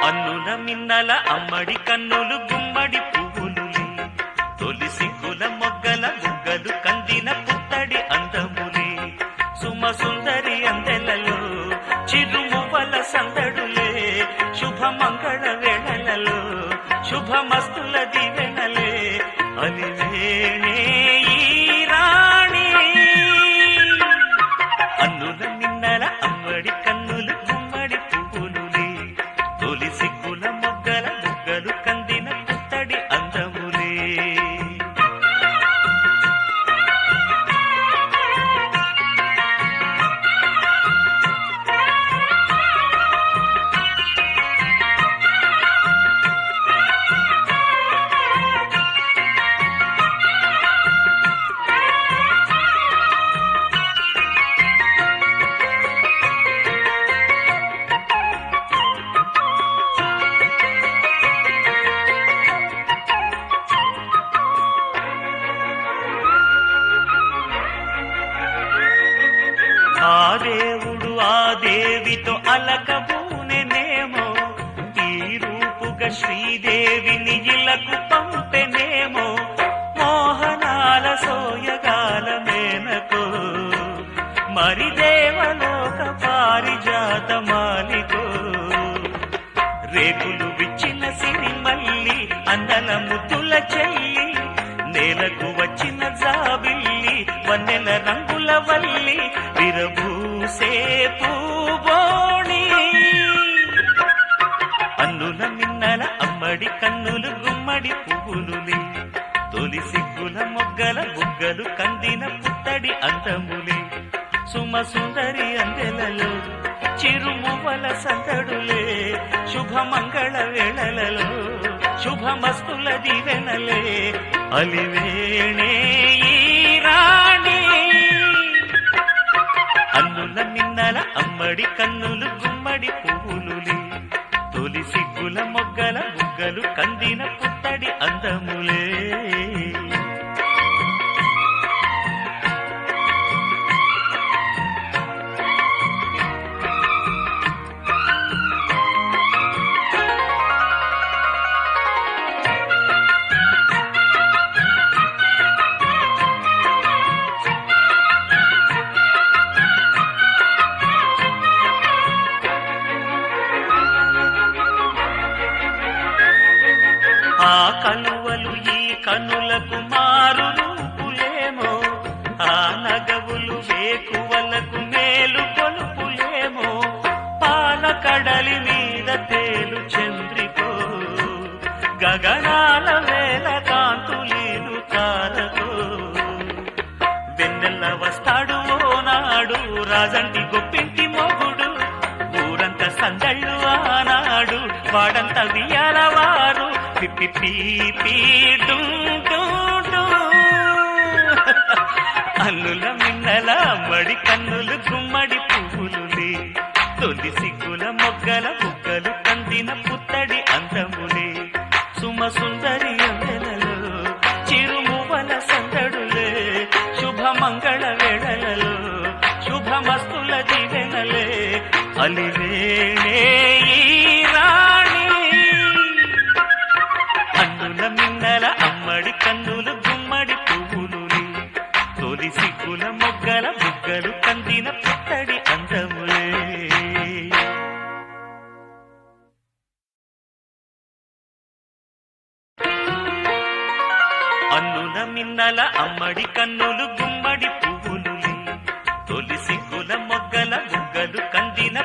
అన్నుల మిన్నల అమ్మడి కన్నులు గుమ్మడి పువ్వులులే, తొలి సిగ్గుల మొగ్గల బుగ్గలు కందిన పుత్తడి అందములే, సుమ సుందరి అందెలలో చిరుమువ్వల సందడులే, శుభ మంగళ వేళలలో శుభమస్తుల దివెనలే, అలివేణే ఈ రాణి. అన్నుల మిన్నల అమ్మడి కన్నులు గుమ్మడి పువ్వులులే, తొలి సిగ్గుల మొగ్గల బుగ్గలు కందిన పుత్తడి అందములే. ఆ దేవుడు ఆ దేవితో అలకబూనెనేమో, ఈ రూపుగా శ్రీదేవిని ఇలకు పంపెనేమో, మోహనాల సోయగాల మేనకో, మరి దేవలోక పారిజాత మాలికో, రేకులు విచ్చిన సిరిమల్లి అందల ముద్దుల చెల్లి, నేలకు వచ్చిన జాబిల్లి వన్నెల రంగుల వల్లి, విరబూసే పూబోణి. అన్నుల మిన్నల అమ్మడి కన్నులు గుమ్మడి పువ్వులులే, తొలి సిగ్గుల మొగ్గల బుగ్గలు కందిన పుత్తడి అందములే, సుమ సుందరి అందెలలో చిరుమువ్వల సందడులే, శుభమంగళ వేళలలో శుభమస్తుల దివెనలే, అలివేణే ఈ రాణి. అన్నుల మిన్నల అమ్మడి కన్నులు గుమ్మడి పువ్వులులే, తొలి సిగ్గుల మొగ్గల బుగ్గలు కందిన పుత్తడి అందములే. ఆ కలువలు ఈ కనులకు మారు రూపులేమో, ఆ నగవులు వేకువలకు మేలు కొలుపులేమో, పాల కడలి మీద తేలు చంద్రికో, గగనాల వేల కాంతులీలు తారకో, వెన్నెల్ల వస్తాడు ఓనాడు రాజంటి గొప్పింటి మొగుడు, ఊరంత సందళ్ళు ఆనాడు వాడంత వియ్యాలవారు, అన్నుల మిన్నల అమ్మడి కన్నులు గుమ్మడి పువ్వులులే, తొలి సిగ్గుల మొగ్గల బుగ్గలు కందిన పుత్తడి అందములే, సుమ సుందరి అందెలలో చిరుమువ్వల సందడులే, శుభమంగళ వేళలలో శుభమస్తుల దివెనలే, అలివేణే ఈ రాణి. అన్నుల మిన్నల అమ్మడి కన్నులు గుమ్మడి పువ్వులులే, తొలి సిగ్గుల మొగ్గల బుగ్గలు కందిన పుత్తడి అందములే. అన్నుల మిన్నల అమ్మడి కన్నులు గుమ్మడి పువ్వులులే, తొలి సిగ్గుల మొగ్గల బుగ్గలు కందిన